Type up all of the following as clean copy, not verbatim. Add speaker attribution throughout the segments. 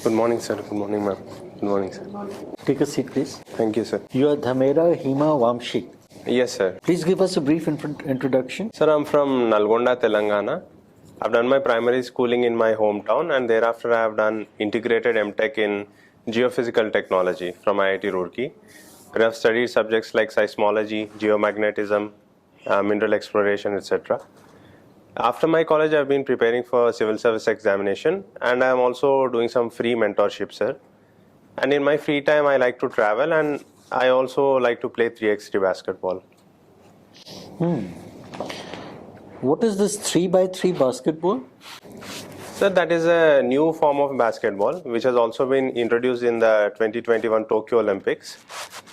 Speaker 1: Good morning, sir. Good morning, ma'am. Good morning, sir.
Speaker 2: Take a seat, please.
Speaker 1: Thank you, sir.
Speaker 2: You are Dhamera Hima Vamshee.
Speaker 1: Yes, sir.
Speaker 2: Please give us a brief introduction.
Speaker 1: Sir, I'm from Nalgonda, Telangana. I've done my primary schooling in my hometown, and thereafter I have done integrated MTech in geophysical technology from IIT Roorkee. I have studied subjects like seismology, geomagnetism, mineral exploration, etc. After my college, I've been preparing for civil service examination, and I'm also doing some free mentorship, sir. And in my free time, I like to travel, and I also like to play 3x3 basketball.
Speaker 2: What is this 3x3 basketball?
Speaker 1: Sir, that is a new form of basketball which has also been introduced in the 2021 Tokyo Olympics.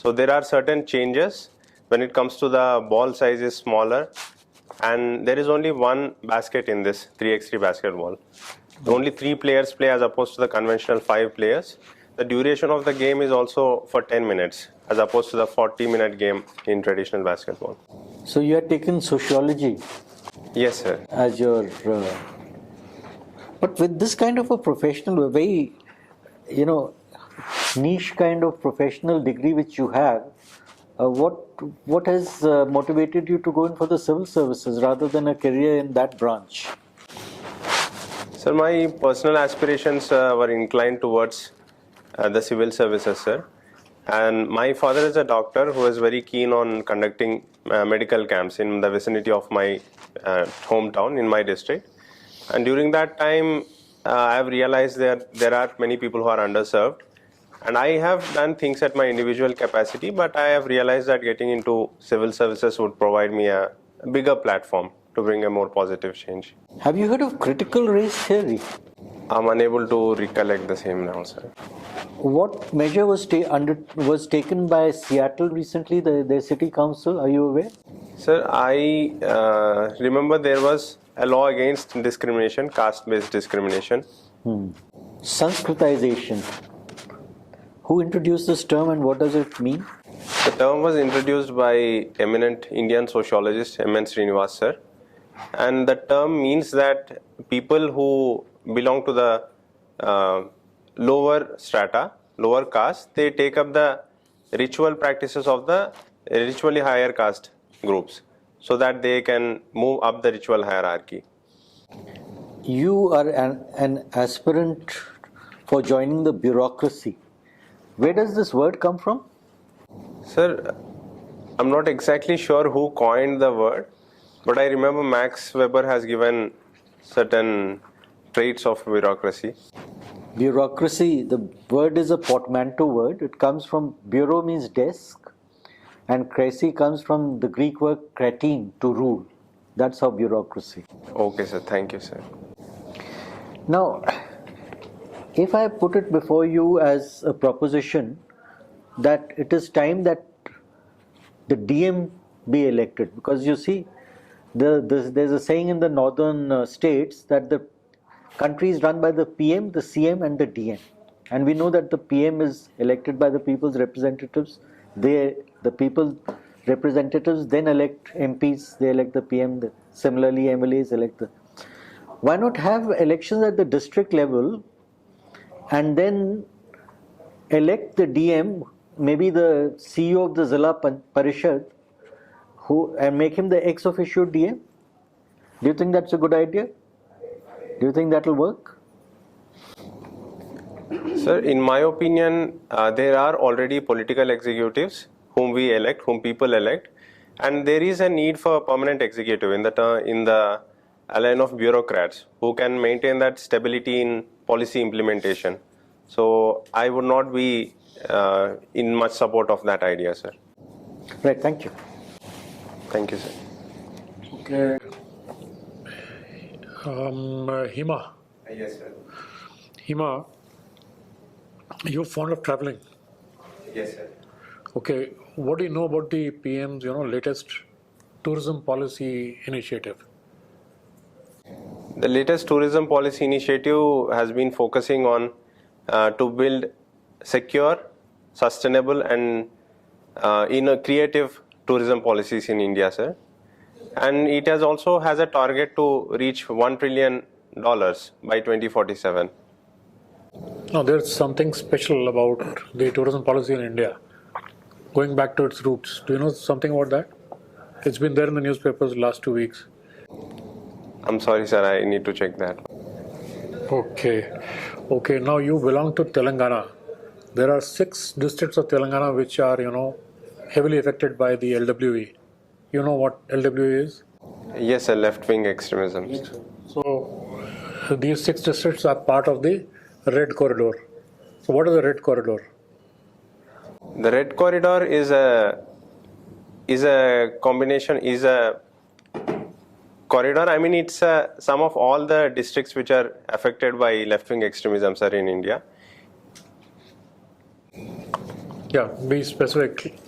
Speaker 1: So there are certain changes when it comes to the ball size is smaller, and there is only one basket in this 3x3 basketball. Only 3 players play as opposed to the conventional 5 players. The duration of the game is also for 10 minutes as opposed to the 40-minute game in traditional basketball.
Speaker 2: So you had taken sociology
Speaker 1: Yes, sir.
Speaker 2: as your... But with this kind of a professional, very, niche kind of professional degree which you have, what has motivated you to go in for the civil services rather than a career in that branch?
Speaker 1: Sir, my personal aspirations were inclined towards the civil services, sir. And my father is a doctor who is very keen on conducting medical camps in the vicinity of my hometown, in my district. And during that time, I have realized that there are many people who are underserved. And I have done things at my individual capacity, but I have realized that getting into civil services would provide me a bigger platform to bring a more positive change.
Speaker 2: Have you heard of critical race theory?
Speaker 1: I'm unable to recollect the same now, sir.
Speaker 2: What measure was taken by Seattle recently, their city council? Are you aware?
Speaker 1: Sir, I remember there was a law against discrimination, caste-based discrimination.
Speaker 2: Sanskritization. Who introduced this term and what does it mean?
Speaker 1: The term was introduced by eminent Indian sociologist M.N. Srinivas, sir. And the term means that people who belong to the lower strata, lower caste, they take up the ritual practices of the ritually higher caste groups so that they can move up the ritual hierarchy.
Speaker 2: You are an aspirant for joining the bureaucracy. Where does this word come from?
Speaker 1: Sir, I'm not exactly sure who coined the word, but I remember Max Weber has given certain traits of bureaucracy.
Speaker 2: Bureaucracy, the word is a portmanteau word. It comes from, bureau means desk, and cracy comes from the Greek word kratein, to rule. That's how bureaucracy.
Speaker 1: Okay, sir. Thank you, sir.
Speaker 2: Now, if I put it before you as a proposition that it is time that the DM be elected, because you see, there's a saying in the northern states that the country is run by the PM, the CM and the DM. And we know that the PM is elected by the people's representatives. The people's representatives then elect MPs, they elect the PM. Similarly, MLAs elect the... Why not have elections at the district level and then elect the DM, maybe the CEO of the Zilla Parishad, and make him the ex officio DM? Do you think that's a good idea? Do you think that will work?
Speaker 1: Sir, in my opinion, there are already political executives whom we elect, whom people elect, and there is a need for a permanent executive in the line of bureaucrats who can maintain that stability in policy implementation. So I would not be in much support of that idea, sir.
Speaker 2: Right, thank you.
Speaker 1: Thank you, sir.
Speaker 3: Okay. Hima.
Speaker 1: Yes, sir.
Speaker 3: Hima, you're fond of traveling.
Speaker 1: Yes, sir.
Speaker 3: Okay, what do you know about the PM's, latest tourism policy initiative?
Speaker 1: The latest tourism policy initiative has been focusing on to build secure, sustainable and creative tourism policies in India, sir. And it also has a target to reach $1 trillion by 2047.
Speaker 3: Now, there's something special about the tourism policy in India, going back to its roots. Do you know something about that? It's been there in the newspapers the last 2 weeks.
Speaker 1: I'm sorry, sir. I need to check that.
Speaker 3: Okay. Now you belong to Telangana. There are 6 districts of Telangana which are, heavily affected by the LWE. You know what LWE is?
Speaker 1: Yes, sir. Left-wing extremism.
Speaker 3: So these 6 districts are part of the Red Corridor. So what is the Red Corridor?
Speaker 1: The Red Corridor is a combination, is a corridor. I mean, it's some of all the districts which are affected by left-wing extremism, sir, in India.
Speaker 3: Yeah, be specific.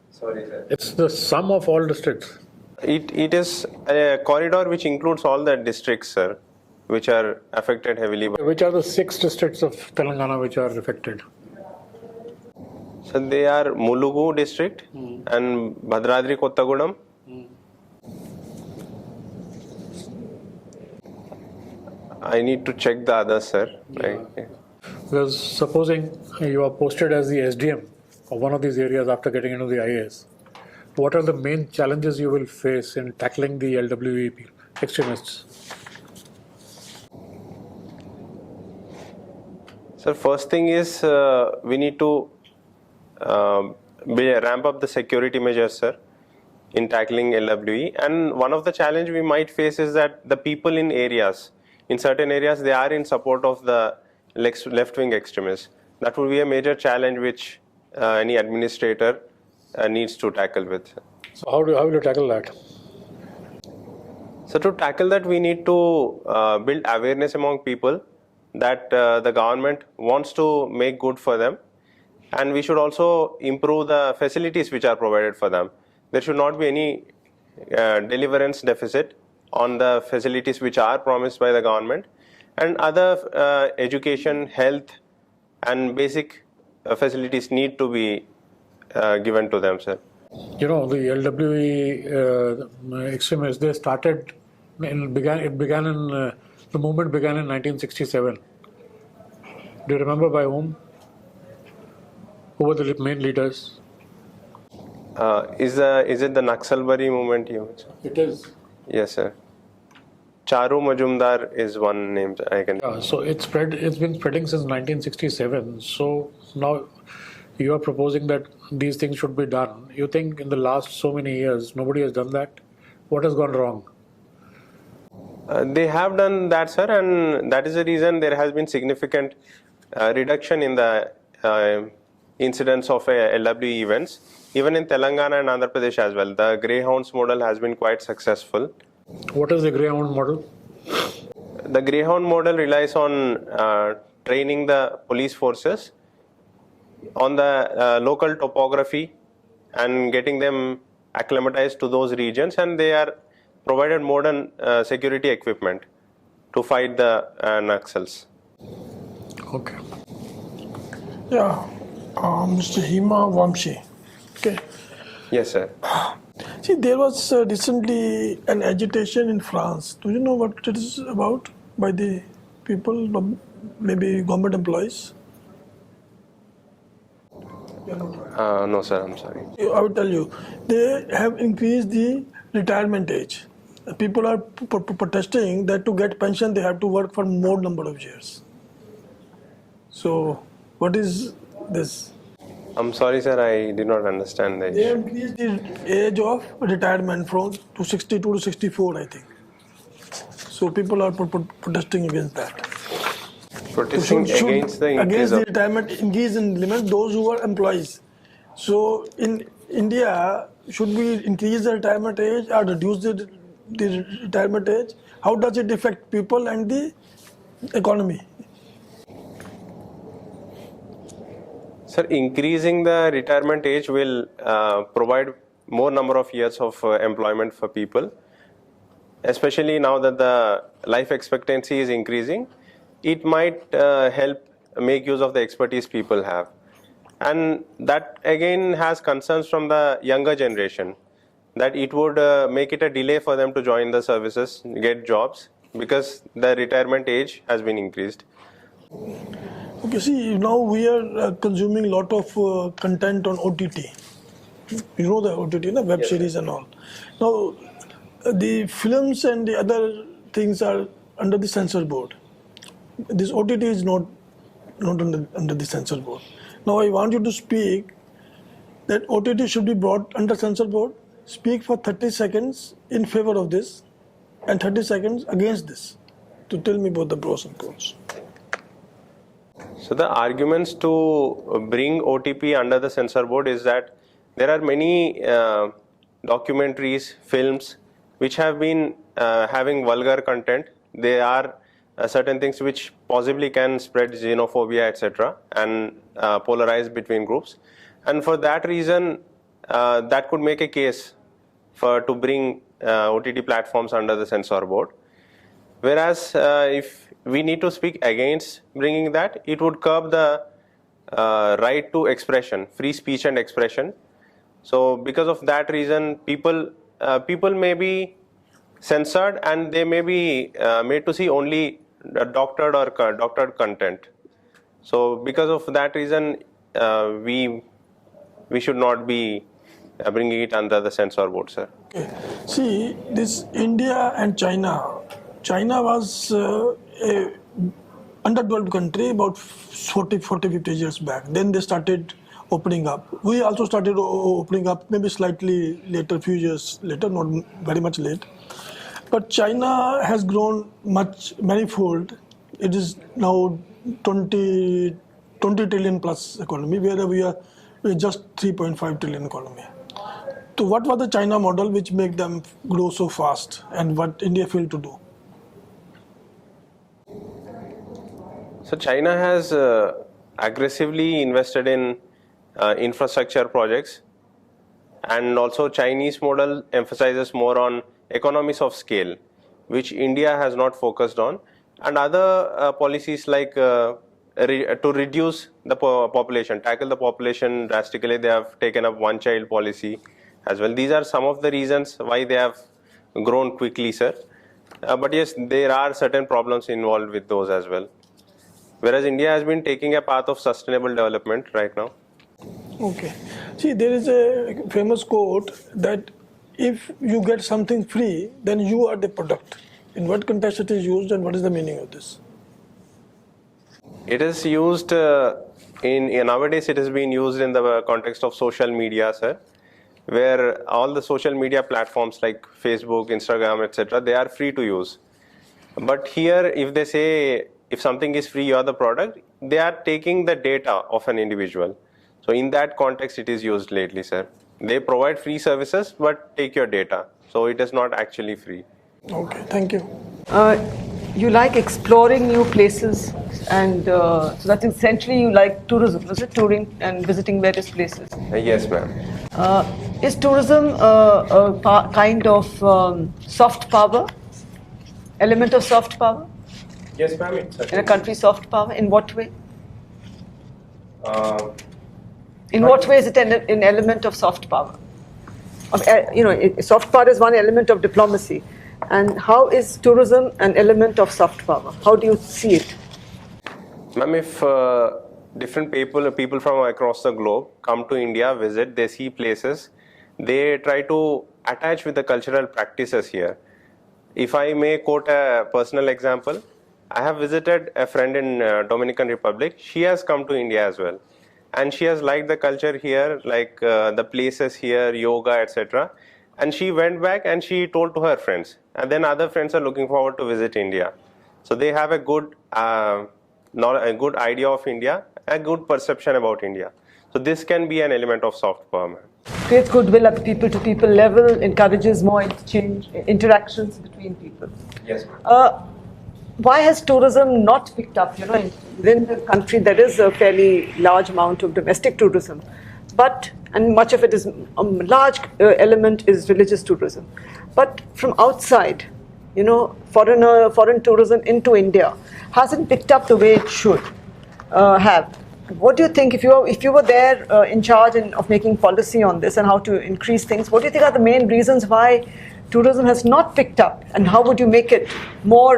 Speaker 1: Sorry, sir.
Speaker 3: It's the sum of all districts.
Speaker 1: It is a corridor which includes all the districts, sir, which are affected heavily.
Speaker 3: Which are the 6 districts of Telangana which are affected?
Speaker 1: So they are Mulugu district and Bhadradri Kottagudam. I need to check the others, sir.
Speaker 3: Because supposing you are posted as the SDM of one of these areas after getting into the IAS, what are the main challenges you will face in tackling the LWE extremists?
Speaker 1: So first thing is we need to ramp up the security measures, sir, in tackling LWE. And one of the challenge we might face is that the people in certain areas, they are in support of the left-wing extremists. That would be a major challenge which any administrator needs to tackle with.
Speaker 3: So how will you tackle that?
Speaker 1: So to tackle that, we need to build awareness among people that the government wants to make good for them, and we should also improve the facilities which are provided for them. There should not be any deliverance deficit on the facilities which are promised by the government, and other education, health and basic facilities need to be given to them, sir.
Speaker 3: The LWE extremists, they started, the movement began in 1967. Do you remember by whom? Who were the main leaders?
Speaker 1: Is it the Naxalbari movement?
Speaker 3: It is.
Speaker 1: Yes, sir. Charu Majumdar is one name I can.
Speaker 3: So it's been spreading since 1967. So now you are proposing that these things should be done. You think in the last so many years nobody has done that? What has gone wrong?
Speaker 1: They have done that, sir, and that is the reason there has been significant reduction in the incidence of LWE events, even in Telangana and Andhra Pradesh as well. The Greyhounds model has been quite successful.
Speaker 3: What is the Greyhound model?
Speaker 1: The Greyhound model relies on training the police forces on the local topography and getting them acclimatized to those regions, and they are provided modern security equipment to fight the Naxals.
Speaker 3: Okay.
Speaker 4: Yeah, Mr. Hima Vamshee. Okay.
Speaker 1: Yes, sir.
Speaker 4: See, there was recently an agitation in France. Do you know what it is about by the people, maybe government employees?
Speaker 1: No, sir, I'm sorry.
Speaker 4: I will tell you. They have increased the retirement age. People are protesting that to get pension they have to work for more number of years. So, what is this?
Speaker 1: I'm sorry, sir, I did not understand the
Speaker 4: They
Speaker 1: issue.
Speaker 4: increased the age of retirement from to 62 to 64, I think. So people are protesting against that.
Speaker 1: Protesting against the increase
Speaker 4: against the
Speaker 1: of...
Speaker 4: retirement increase in limit those who are employees. So in India, should we increase the retirement age or reduce the retirement age? How does it affect people and the economy?
Speaker 1: Sir, increasing the retirement age will provide more number of years of employment for people, especially now that the life expectancy is increasing. It might help make use of the expertise people have. And that again has concerns from the younger generation, that it would make it a delay for them to join the services, get jobs, because the retirement age has been increased.
Speaker 4: Okay, see, now we are consuming a lot of content on OTT. You know the OTT, web
Speaker 1: Yes,
Speaker 4: series and all. Now, the films and the other things are under the censor board. This OTT is not under the censor board. Now, I want you to speak that OTT should be brought under censor board. Speak for 30 seconds in favor of this and 30 seconds against this to tell me both the pros and cons.
Speaker 1: So the arguments to bring OTP under the censor board is that there are many documentaries, films which have been having vulgar content. They are certain things which possibly can spread xenophobia, etc., and polarize between groups. And for that reason, that could make a case to bring OTT platforms under the censor board. Whereas if we need to speak against bringing that, it would curb the right to expression, free speech and expression. So because of that reason, people may be censored and they may be made to see only doctored or doctored content. So because of that reason, we should not be bringing it under the censor board, sir.
Speaker 4: Okay. See, this India and China. China was a underdeveloped country about 50 years back. Then they started opening up. We also started opening up maybe slightly later, few years later, not very much late. But China has grown manifold. It is now 20 trillion plus economy, where we are just 3.5 trillion economy. So what was the China model which make them grow so fast, and what India failed to do?
Speaker 1: So China has aggressively invested in infrastructure projects, and also Chinese model emphasizes more on economies of scale, which India has not focused on, and other policies like to reduce the population, tackle the population drastically. They have taken up one-child policy as well. These are some of the reasons why they have grown quickly, sir. But yes, there are certain problems involved with those as well. Whereas India has been taking a path of sustainable development right now.
Speaker 4: Okay. See, there is a famous quote that if you get something free, then you are the product. In what context it is used, and what is the meaning of this?
Speaker 1: It is used nowadays. It has been used in the context of social media, sir, where all the social media platforms like Facebook, Instagram, etc., they are free to use. But here, if they say if something is free, you are the product, they are taking the data of an individual. So in that context, it is used lately, sir. They provide free services, but take your data. So it is not actually free.
Speaker 4: Okay, thank you.
Speaker 5: You like exploring new places, and so that's essentially you like tourism, is it? Touring and visiting various places.
Speaker 1: Yes, ma'am.
Speaker 5: Is tourism a kind of soft power, element of soft power?
Speaker 1: Yes, ma'am.
Speaker 5: In a country, soft power? In what way? In what way is it an element of soft power? Soft power is one element of diplomacy. And how is tourism an element of soft power? How do you see it?
Speaker 1: Ma'am, if different people from across the globe come to India, visit, they see places, they try to attach with the cultural practices here. If I may quote a personal example, I have visited a friend in Dominican Republic. She has come to India as well. And she has liked the culture here, like the places here, yoga, etc. And she went back and she told to her friends. And then other friends are looking forward to visit India. So they have a good idea of India, a good perception about India. So this can be an element of soft power.
Speaker 5: Creates goodwill at the people-to-people level, encourages more interactions between people.
Speaker 1: Yes.
Speaker 5: Why has tourism not picked up? Within the country there is a fairly large amount of domestic tourism, and much of it is a large element is religious tourism. But from outside, foreign tourism into India hasn't picked up the way it should have. What do you think, if you were there in charge of making policy on this and how to increase things, what do you think are the main reasons why tourism has not picked up, and how would you make it more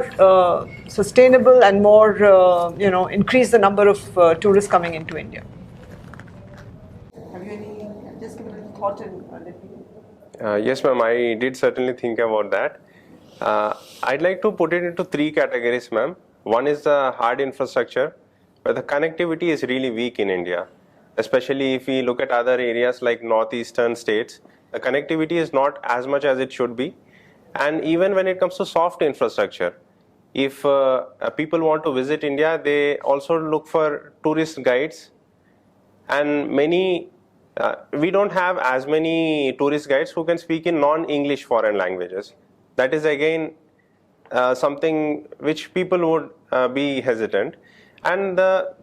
Speaker 5: sustainable and more, increase the number of tourists coming into India? Have you any, just give it a thought and let me.
Speaker 1: Yes, ma'am, I did certainly think about that. I'd like to put it into three categories, ma'am. One is the hard infrastructure, where the connectivity is really weak in India. Especially if we look at other areas like northeastern states, the connectivity is not as much as it should be. And even when it comes to soft infrastructure, if people want to visit India, they also look for tourist guides. And we don't have as many tourist guides who can speak in non-English foreign languages. That is again something which people would be hesitant. And the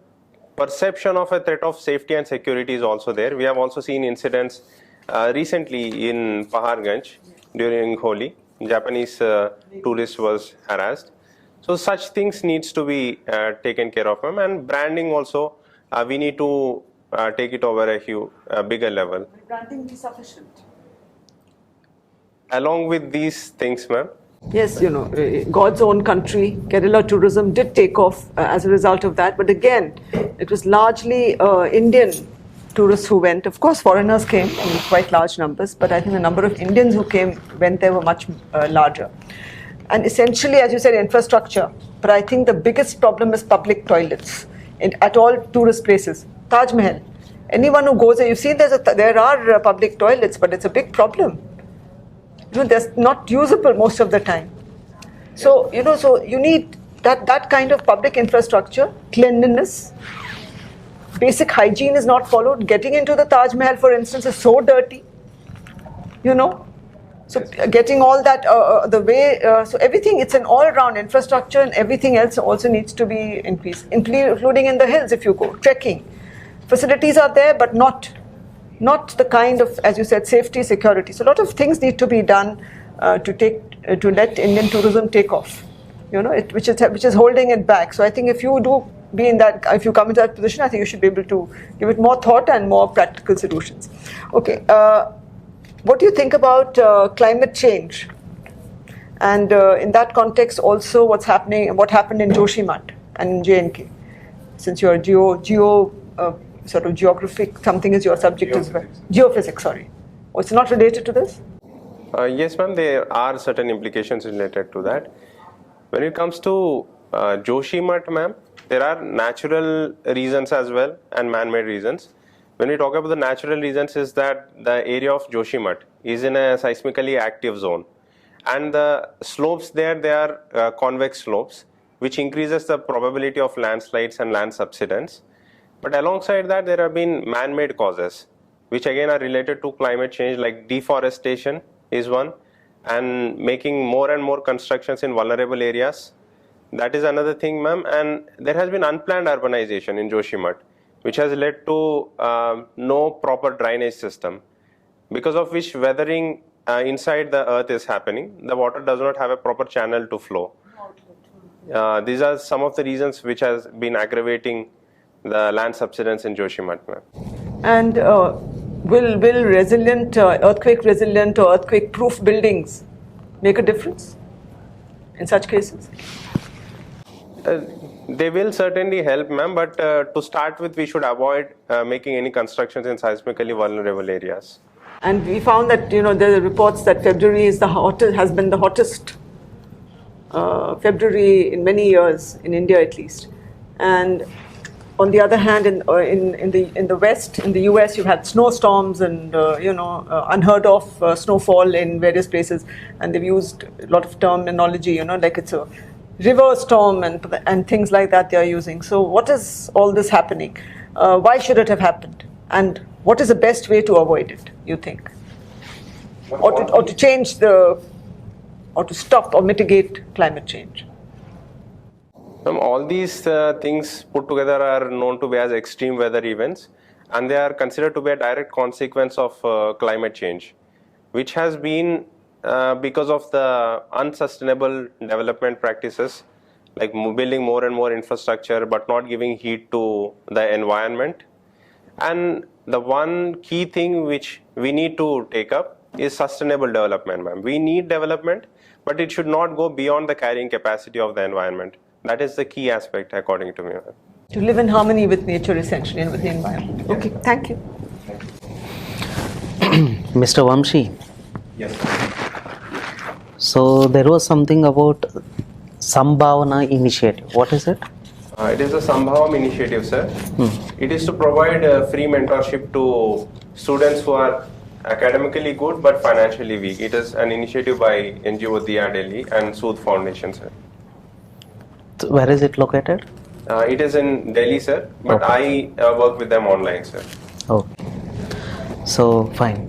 Speaker 1: perception of a threat of safety and security is also there. We have also seen incidents recently in Paharganj during Holi. Japanese tourist was harassed. So such things needs to be taken care of, ma'am. And branding also, we need to take it over a bigger level.
Speaker 5: Will branding be sufficient?
Speaker 1: Along with these things, ma'am.
Speaker 5: Yes, God's own country, guerrilla tourism did take off as a result of that. But again, it was largely Indian tourists who went. Of course, foreigners came in quite large numbers, but I think the number of Indians who went there were much larger. And essentially, as you said, infrastructure. But I think the biggest problem is public toilets at all tourist places. Taj Mahal. Anyone who goes there, you've seen there are public toilets, but it's a big problem. They're not usable most of the time. So, so you need that kind of public infrastructure, cleanliness, basic hygiene is not followed. Getting into the Taj Mahal, for instance, is so dirty, So getting all that, so everything, it's an all-round infrastructure, and everything else also needs to be increased, including in the hills if you go, trekking. Facilities are there, but not the kind of, as you said, safety, security. So a lot of things need to be done to let Indian tourism take off, which is holding it back. So I think if you do be in that, if you come into that position, I think you should be able to give it more thought and more practical solutions. Okay, what do you think about climate change? And in that context, also what happened in Joshimath and in J&K, since you're sort of geographic, something is your subject as well. Geophysics, sorry. Oh, it's not related to this?
Speaker 1: Yes, ma'am, there are certain implications related to that. When it comes to Joshimath, ma'am, there are natural reasons as well and man-made reasons. When we talk about the natural reasons, is that the area of Joshimath is in a seismically active zone. And the slopes there, they are convex slopes, which increases the probability of landslides and land subsidence. But alongside that, there have been man-made causes, which again are related to climate change, like deforestation is one, and making more and more constructions in vulnerable areas. That is another thing, ma'am. And there has been unplanned urbanization in Joshimath, which has led to no proper drainage system, because of which weathering inside the earth is happening. The water does not have a proper channel to flow. These are some of the reasons which has been aggravating the land subsidence in Joshimath, ma'am.
Speaker 5: And will resilient, earthquake-resilient or earthquake-proof buildings make a difference in such cases?
Speaker 1: They will certainly help, ma'am, but to start with, we should avoid making any constructions in seismically vulnerable areas.
Speaker 5: And we found that, there are reports that February has been the hottest February in many years, in India at least. And on the other hand, in the West, in the US, you've had snowstorms and unheard of snowfall in various places, and they've used a lot of terminology, like it's a river storm and things like that they are using. So what is all this happening? Why should it have happened? And what is the best way to avoid it, you think? Or to change or to stop or mitigate climate change?
Speaker 1: All these things put together are known to be as extreme weather events, and they are considered to be a direct consequence of climate change, which has been because of the unsustainable development practices, like building more and more infrastructure but not giving heed to the environment. And the one key thing which we need to take up is sustainable development, ma'am. We need development, but it should not go beyond the carrying capacity of the environment. That is the key aspect, according to me, ma'am.
Speaker 5: To live in harmony with nature, essentially, and with the environment. Okay, thank you.
Speaker 6: Mr. Vamshee,
Speaker 1: Yes.
Speaker 6: so there was something about Sambhavana initiative. What is it?
Speaker 1: It is a Sambhavam initiative, sir. It is to provide free mentorship to students who are academically good but financially weak. It is an initiative by NGO Diya Delhi and Sood Foundation, sir.
Speaker 6: Where is it located?
Speaker 1: It is in Delhi, sir, but I work with them online, sir.
Speaker 6: Okay. So fine.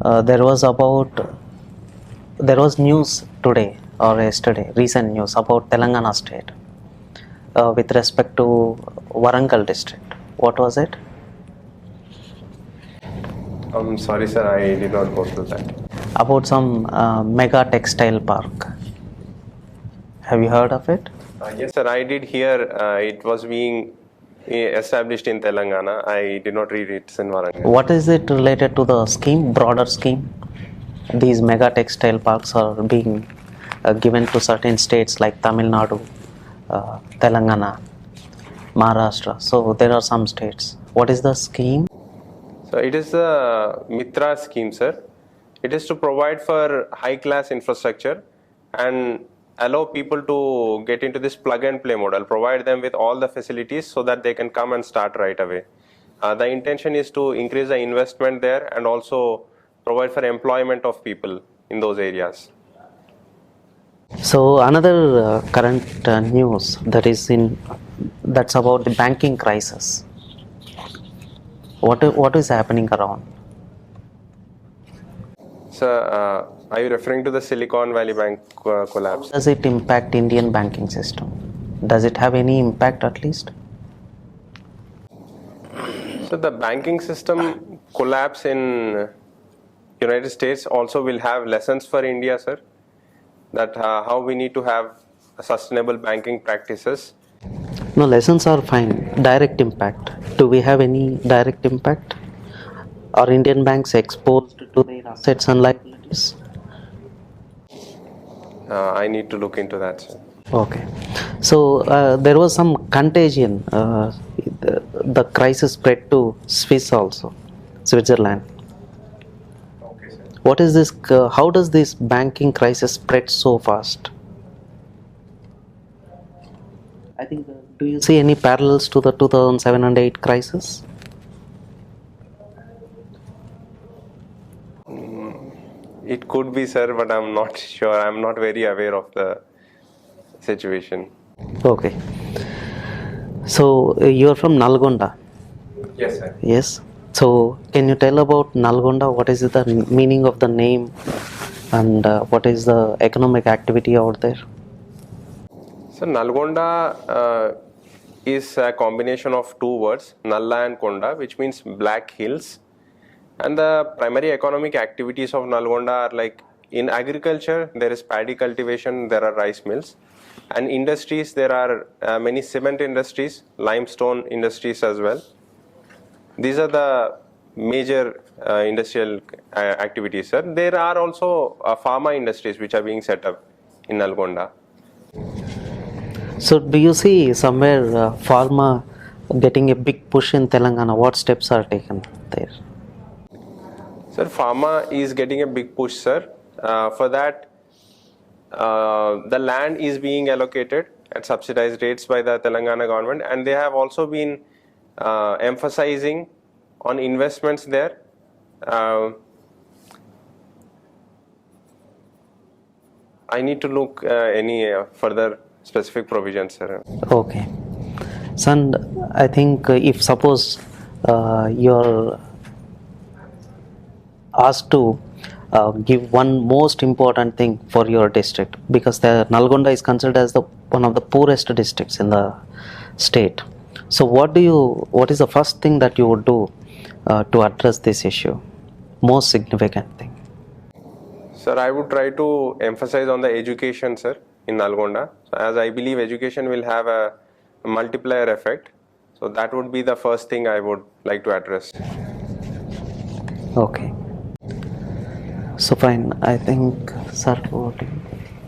Speaker 6: There was news today or yesterday, recent news about Telangana state with respect to Warangal district. What was it?
Speaker 1: I'm sorry, sir, I did not go through that.
Speaker 6: About some mega textile park. Have you heard of it?
Speaker 1: Yes, sir, I did hear it was being established in Telangana. I did not read it in Warangal.
Speaker 6: What is it related to the scheme, broader scheme? These mega textile parks are being given to certain states like Tamil Nadu, Telangana, Maharashtra. So there are some states. What is the scheme?
Speaker 1: So it is the Mitra scheme, sir. It is to provide for high-class infrastructure and allow people to get into this plug-and-play model, provide them with all the facilities so that they can come and start right away. The intention is to increase the investment there and also provide for employment of people in those areas.
Speaker 6: So another current news that's about the banking crisis. What is happening around?
Speaker 1: So are you referring to the Silicon Valley Bank collapse?
Speaker 6: Does it impact Indian banking system? Does it have any impact at least?
Speaker 1: So the banking system collapse in United States also will have lessons for India, sir. That how we need to have sustainable banking practices.
Speaker 6: No, lessons are fine. Direct impact. Do we have any direct impact? Are Indian banks exposed to their assets and liabilities?
Speaker 1: I need to look into that, sir.
Speaker 6: Okay. So there was some contagion. The crisis spread to Switzerland.
Speaker 1: Okay, sir.
Speaker 6: What is this? How does this banking crisis spread so fast? I think. Do you see any parallels to the 2007 and 8 crisis?
Speaker 1: It could be, sir, but I'm not sure. I'm not very aware of the situation.
Speaker 6: Okay. So you are from Nalgonda.
Speaker 1: Yes, sir.
Speaker 6: Yes. So can you tell about Nalgonda? What is the meaning of the name, and what is the economic activity out there?
Speaker 1: So Nalgonda is a combination of two words, Nalla and Konda, which means black hills. And the primary economic activities of Nalgonda are like in agriculture, there is paddy cultivation, there are rice mills. And industries, there are many cement industries, limestone industries as well. These are the major industrial activities, sir. There are also pharma industries which are being set up in Nalgonda.
Speaker 6: So do you see somewhere pharma getting a big push in Telangana? What steps are taken there?
Speaker 1: Sir, pharma is getting a big push, sir. For that, the land is being allocated at subsidized rates by the Telangana government, and they have also been emphasizing on investments there. I need to look any further specific provisions, sir.
Speaker 6: Okay. Son, I think if suppose you're asked to give one most important thing for your district, because the Nalgonda is considered as one of the poorest districts in the state. So what is the first thing that you would do to address this issue? Most significant thing.
Speaker 1: Sir, I would try to emphasize on the education, sir, in Nalgonda. So as I believe education will have a multiplier effect. So that would be the first thing I would like to address.
Speaker 6: Okay. So fine, I think, sir, over to you.